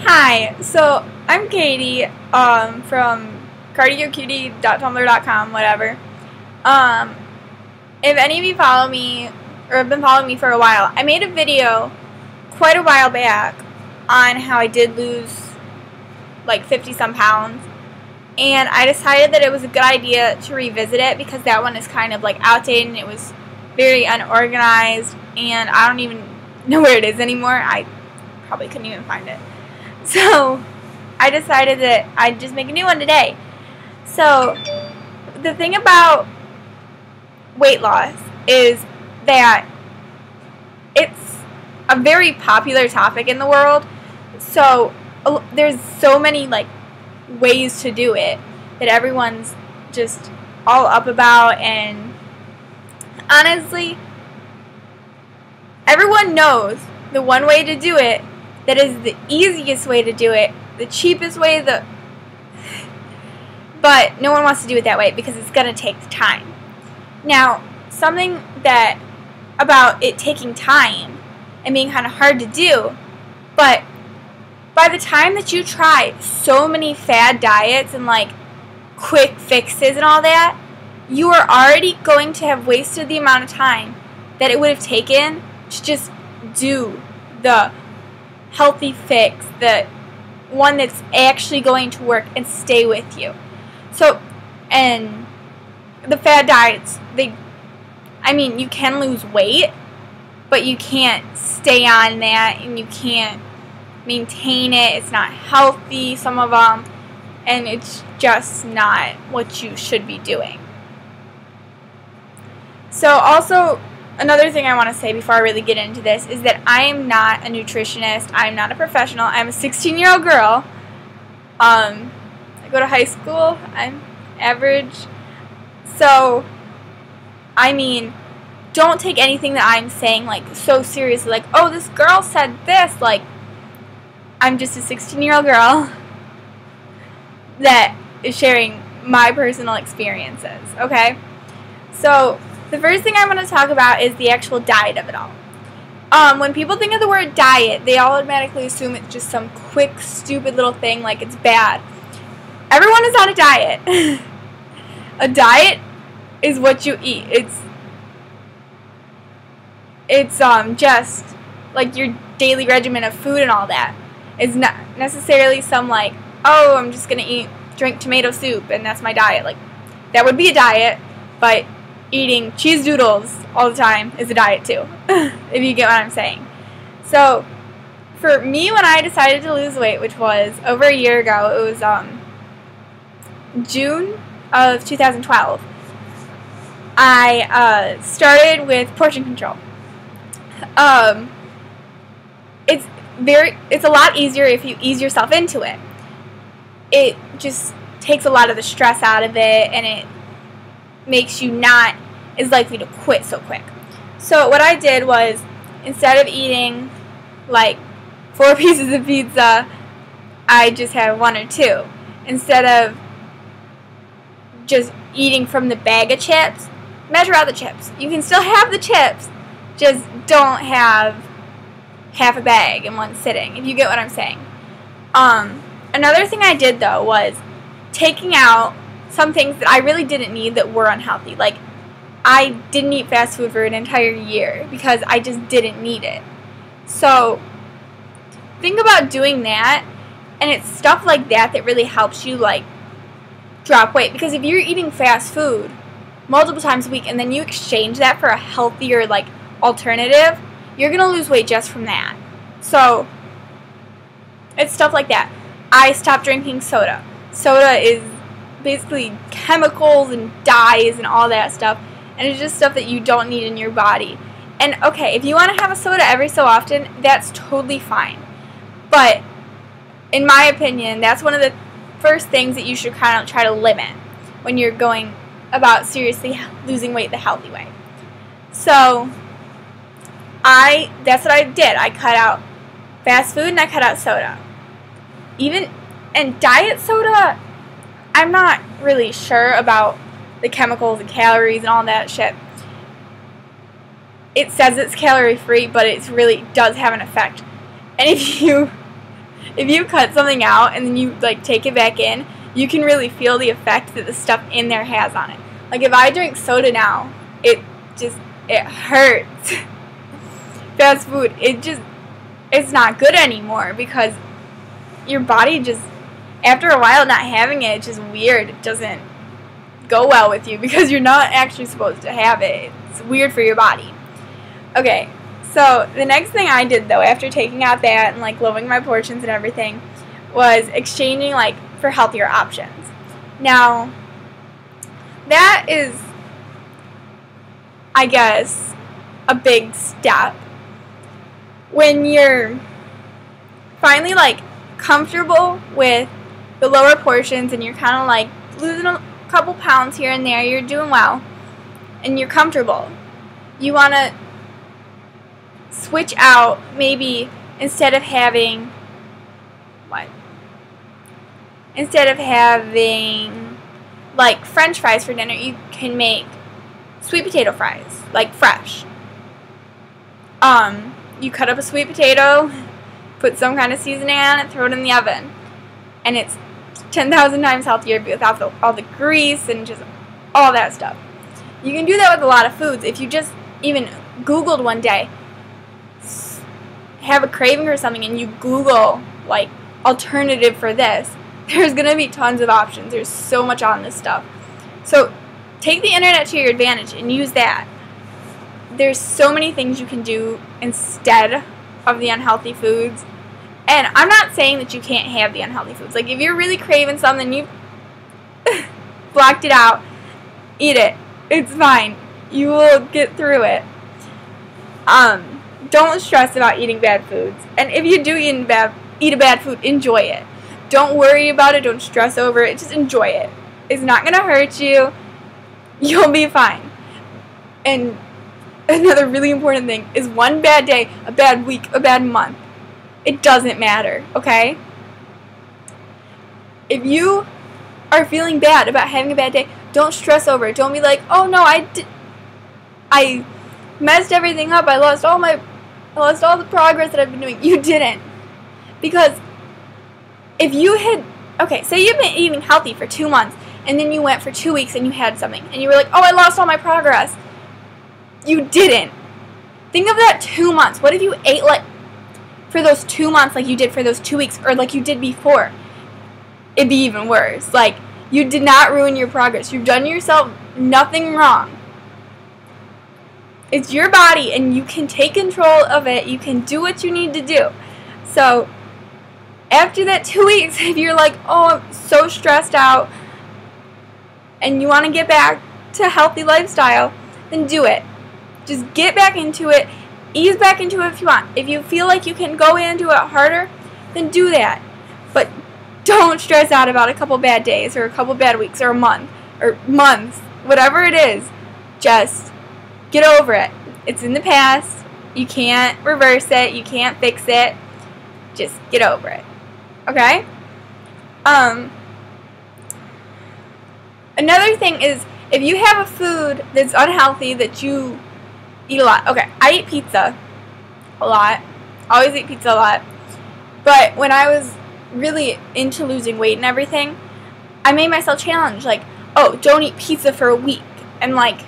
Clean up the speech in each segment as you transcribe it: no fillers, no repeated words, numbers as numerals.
Hi, so I'm Katie from cardiocutie.tumblr.com, whatever. Um, if any of you follow me or have been following me for a while, I made a video quite a while back on how I did lose like 50 some pounds, and I decided that it was a good idea to revisit it because that one is kind of like outdated and it was very unorganized, and I don't even know where it is anymore. I probably couldn't even find it. So I decided that I'd just make a new one today. So the thing about weight loss is that it's a very popular topic in the world. So there's so many like ways to do it that everyone's just all up about, and honestly, everyone knows the one way to do it that is the easiest way to do it, the cheapest way, but no one wants to do it that way because it's going to take time. Now, something that about it taking time and being kind of hard to do, but by the time that you try so many fad diets and like quick fixes and all that, you are already going to have wasted the amount of time that it would have taken to just do the healthy fix, the one that's actually going to work and stay with you. So, and the fad diets, you can lose weight, but you can't stay on that and you can't maintain it. It's not healthy, some of them, and it's just not what you should be doing. So also, another thing I want to say before I really get into this is that I am not a nutritionist. I'm not a professional. I'm a 16-year-old girl. I go to high school. I'm average. So, don't take anything that I'm saying like so seriously. Like, oh, this girl said this. Like, I'm just a 16-year-old girl that is sharing my personal experiences, okay? So, the first thing I want to talk about is the actual diet of it all. When people think of the word diet, they all automatically assume it's just some quick, stupid little thing like it's bad. Everyone is on a diet. A diet is what you eat. It's just like your daily regimen of food and all that. It's not necessarily some like, oh, I'm just gonna drink tomato soup and that's my diet. Like, that would be a diet, but eating cheese doodles all the time is a diet too, if you get what I'm saying. So, for me, when I decided to lose weight, which was over a year ago, it was June of 2012, I started with portion control. It's a lot easier if you ease yourself into it. It just takes a lot of the stress out of it, and it makes you not as likely to quit so quick. So what I did was, instead of eating like 4 pieces of pizza, I just had 1 or 2. Instead of just eating from the bag of chips, measure out the chips. You can still have the chips, just don't have half a bag in one sitting, if you get what I'm saying. Another thing I did though was taking out some things that I really didn't need that were unhealthy. Like, I didn't eat fast food for an entire year because I just didn't need it. So, think about doing that, and it's stuff like that that really helps you, like, drop weight. Because if you're eating fast food multiple times a week and then you exchange that for a healthier, like, alternative, you're going to lose weight just from that. So, it's stuff like that. I stopped drinking soda. Soda is basically chemicals and dyes and all that stuff, and it's just stuff that you don't need in your body. And okay, if you want to have a soda every so often, that's totally fine, but in my opinion, that's one of the first things that you should kind of try to limit when you're going about seriously losing weight the healthy way. So that's what I did. I cut out fast food and I cut out soda. And diet soda, I'm not really sure about the chemicals and calories and all that shit. It says it's calorie free, but it really does have an effect. And if if you cut something out and then you like take it back in, you can really feel the effect that the stuff in there has on it. Like if I drink soda now, it hurts. Fast food, it's not good anymore because your body just, after a while not having it, it's just weird. It doesn't go well with you because you're not actually supposed to have it. It's weird for your body. Okay, so the next thing I did though, after taking out that and like lowering my portions and everything, was exchanging like for healthier options. Now, that is, I guess, a big step when you're finally like comfortable with the lower portions and you're kind of like losing a couple pounds here and there, you're doing well and you're comfortable. You want to switch out, maybe instead of having like French fries for dinner, you can make sweet potato fries, like fresh. You cut up a sweet potato, put some kind of seasoning on it, throw it in the oven, and it's 10,000 times healthier without all the grease and just all that stuff. You can do that with a lot of foods. If you just even Googled one day, have a craving for something, and you Google like alternative for this, there's going to be tons of options. There's so much on this stuff. So take the internet to your advantage and use that. There's so many things you can do instead of the unhealthy foods. And I'm not saying that you can't have the unhealthy foods. Like if you're really craving something, you blocked it out, eat it. It's fine. You will get through it. Don't stress about eating bad foods. And if you do eat a bad food, enjoy it. Don't worry about it. Don't stress over it. Just enjoy it. It's not going to hurt you. You'll be fine. And another really important thing is one bad day, a bad week, a bad month. It doesn't matter, okay? If you are feeling bad about having a bad day, don't stress over it. Don't be like, oh no, I messed everything up. I lost all the progress that I've been doing. You didn't. Because if you had, okay, say you've been eating healthy for 2 months, and then you went for 2 weeks and you had something, and you were like, oh, I lost all my progress. You didn't. Think of that 2 months. What if you ate like for those 2 months like you did for those 2 weeks, or like you did before? It'd be even worse. Like, you did not ruin your progress. You've done yourself nothing wrong. It's your body, and you can take control of it. You can do what you need to do. So after that 2 weeks, if you're like, oh, I'm so stressed out, and you want to get back to a healthy lifestyle, then do it. Just get back into it. Ease back into it if you want. If you feel like you can go into it harder, then do that. But don't stress out about a couple bad days or a couple bad weeks or a month or months. Whatever it is, just get over it. It's in the past. You can't reverse it. You can't fix it. Just get over it. Okay? Another thing is, if you have a food that's unhealthy that you eat a lot. Okay, I eat pizza a lot. Always eat pizza a lot. But when I was really into losing weight and everything, I made myself challenge, like, oh, don't eat pizza for a week. And, like,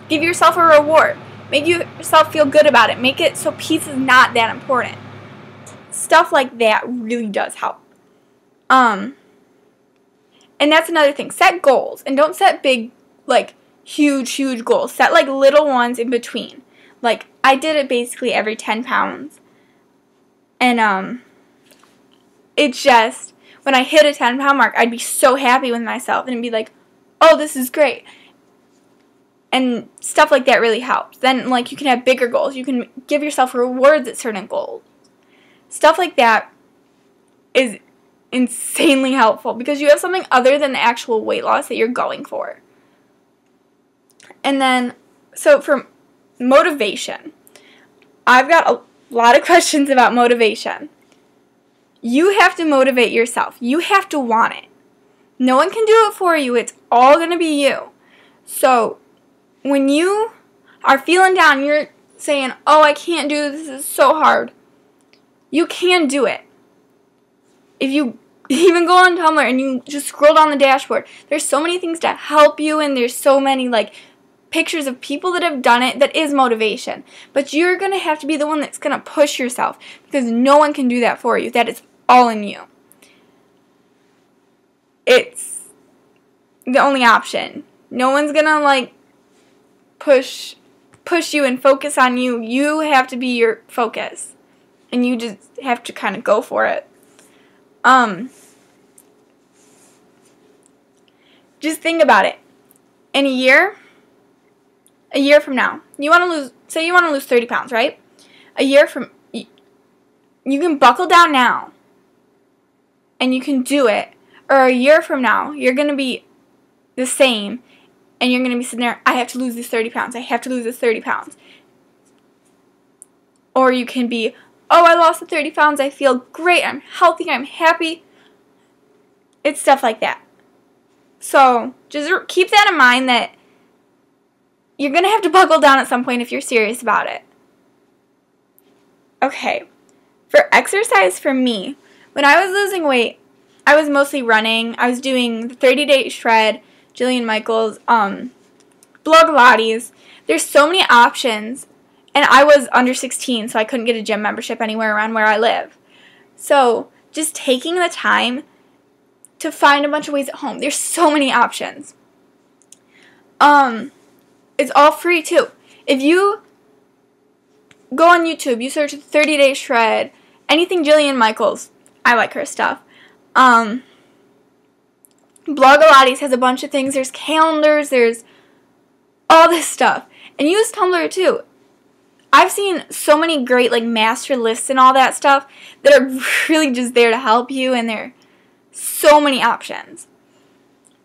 give yourself a reward. Make yourself feel good about it. Make it so pizza's not that important. Stuff like that really does help. And that's another thing. Set goals. And don't set big, like, huge goals. Set, like, little ones in between. Like, I did it basically every 10 pounds. And, it's just, when I hit a 10-pound mark, I'd be so happy with myself. And be like, oh, this is great. And stuff like that really helps. Then, like, you can have bigger goals. You can give yourself rewards at certain goals. Stuff like that is insanely helpful because you have something other than the actual weight loss that you're going for. And then, so for motivation, I've got a lot of questions about motivation. You have to motivate yourself. You have to want it. No one can do it for you. It's all going to be you. So when you are feeling down, you're saying, oh, I can't do this. This is so hard. You can do it. If you even go on Tumblr and you just scroll down the dashboard, there's so many things to help you, and there's so many like pictures of people that have done it. That is motivation. But you're going to have to be the one that's going to push yourself, because no one can do that for you. That is all in you. It's the only option. No one's going to like push you and focus on you. You have to be your focus. And you just have to kind of go for it. Just think about it. In a year from now, say you want to lose 30 pounds, right? A year from, you can buckle down now, and you can do it. Or a year from now, you're going to be the same, and you're going to be sitting there, I have to lose this 30 pounds. I have to lose this 30 pounds. Or you can be, oh, I lost the 30 pounds. I feel great. I'm healthy. I'm happy. It's stuff like that. So just keep that in mind, that you're going to have to buckle down at some point if you're serious about it. Okay. For exercise, for me, when I was losing weight, I was mostly running. I was doing the 30-day shred, Jillian Michaels, Blogilates. There's so many options. And I was under 16, so I couldn't get a gym membership anywhere around where I live. So just taking the time to find a bunch of ways at home. There's so many options. It's all free too. If you go on YouTube, you search 30-day shred, anything Jillian Michaels. I like her stuff. Blogilates has a bunch of things. There's calendars. There's all this stuff. And use Tumblr too. I've seen so many great like master lists and all that stuff that are really just there to help you, and there are so many options.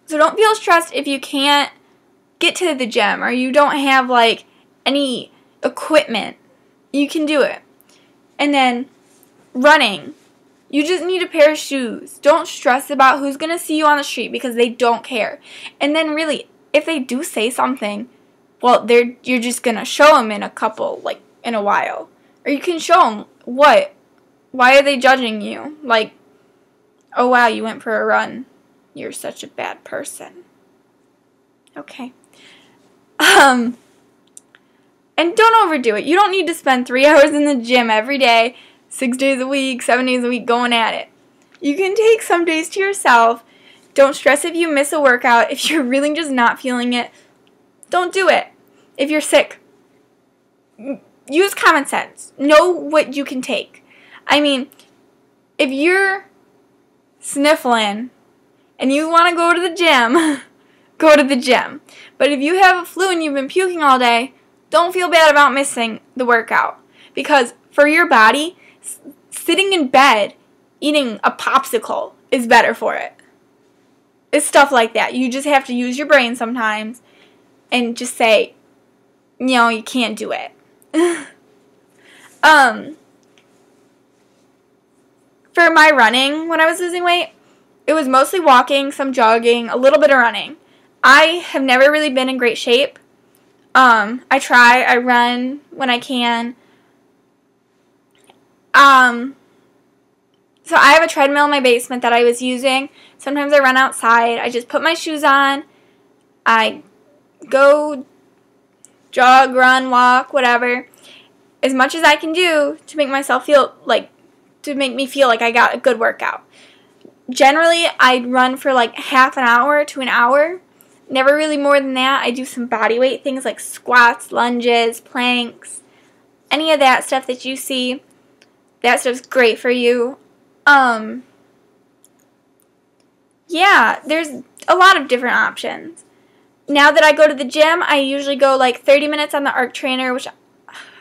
So don't feel stressed if you can't get to the gym or you don't have like any equipment. You can do it. And then running. You just need a pair of shoes. Don't stress about who's going to see you on the street, because they don't care. And then really, if they do say something, well, you're just going to show them in a while. Or you can show them what. Why are they judging you? Like, oh wow, you went for a run. You're such a bad person. Okay. And don't overdo it. You don't need to spend 3 hours in the gym every day, 6 days a week, 7 days a week going at it. You can take some days to yourself. Don't stress if you miss a workout. If you're really just not feeling it, don't do it. If you're sick, use common sense. Know what you can take. I mean, if you're sniffling and you want to go to the gym, go to the gym. But if you have a flu and you've been puking all day, don't feel bad about missing the workout. Because for your body, sitting in bed eating a popsicle is better for it. It's stuff like that. You just have to use your brain sometimes and just say, you can't do it. For my running, when I was losing weight, it was mostly walking, some jogging, a little bit of running. I have never really been in great shape. I run when I can. So I have a treadmill in my basement that I was using. Sometimes I run outside. I just put my shoes on. I go jog, run, walk, whatever. As much as I can do to make myself make me feel like I got a good workout. Generally, I'd run for like half an hour to an hour. Never really more than that. I do some body weight things like squats, lunges, planks, any of that stuff that you see. That stuff's great for you. Yeah, there's a lot of different options. Now that I go to the gym, I usually go like 30 minutes on the Arc Trainer, which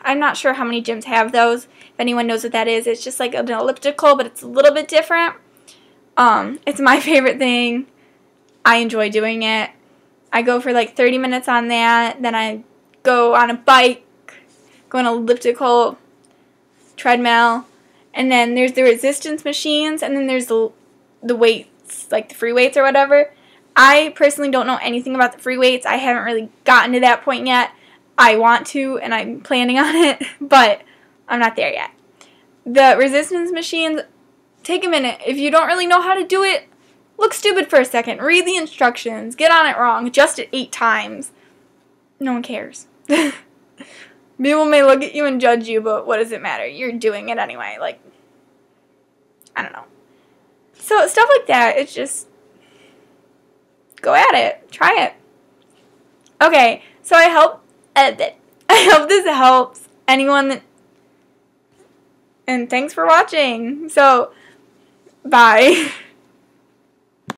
I'm not sure how many gyms have those. If anyone knows what that is, it's just like an elliptical, but it's a little bit different. It's my favorite thing. I enjoy doing it. I go for like 30 minutes on that. Then I go on a bike, go on an elliptical, treadmill. And then there's the resistance machines, and then there's the weights, like the free weights or whatever. I personally don't know anything about the free weights. I haven't really gotten to that point yet. I want to, and I'm planning on it, but I'm not there yet. The resistance machines, take a minute. If you don't really know how to do it, look stupid for a second. Read the instructions. Get on it wrong. Adjust it 8 times. No one cares. People may look at you and judge you, but what does it matter? You're doing it anyway. Like, I don't know. So stuff like that, it's just, go at it. Try it. Okay, so I hope this helps anyone that, and thanks for watching. So, bye.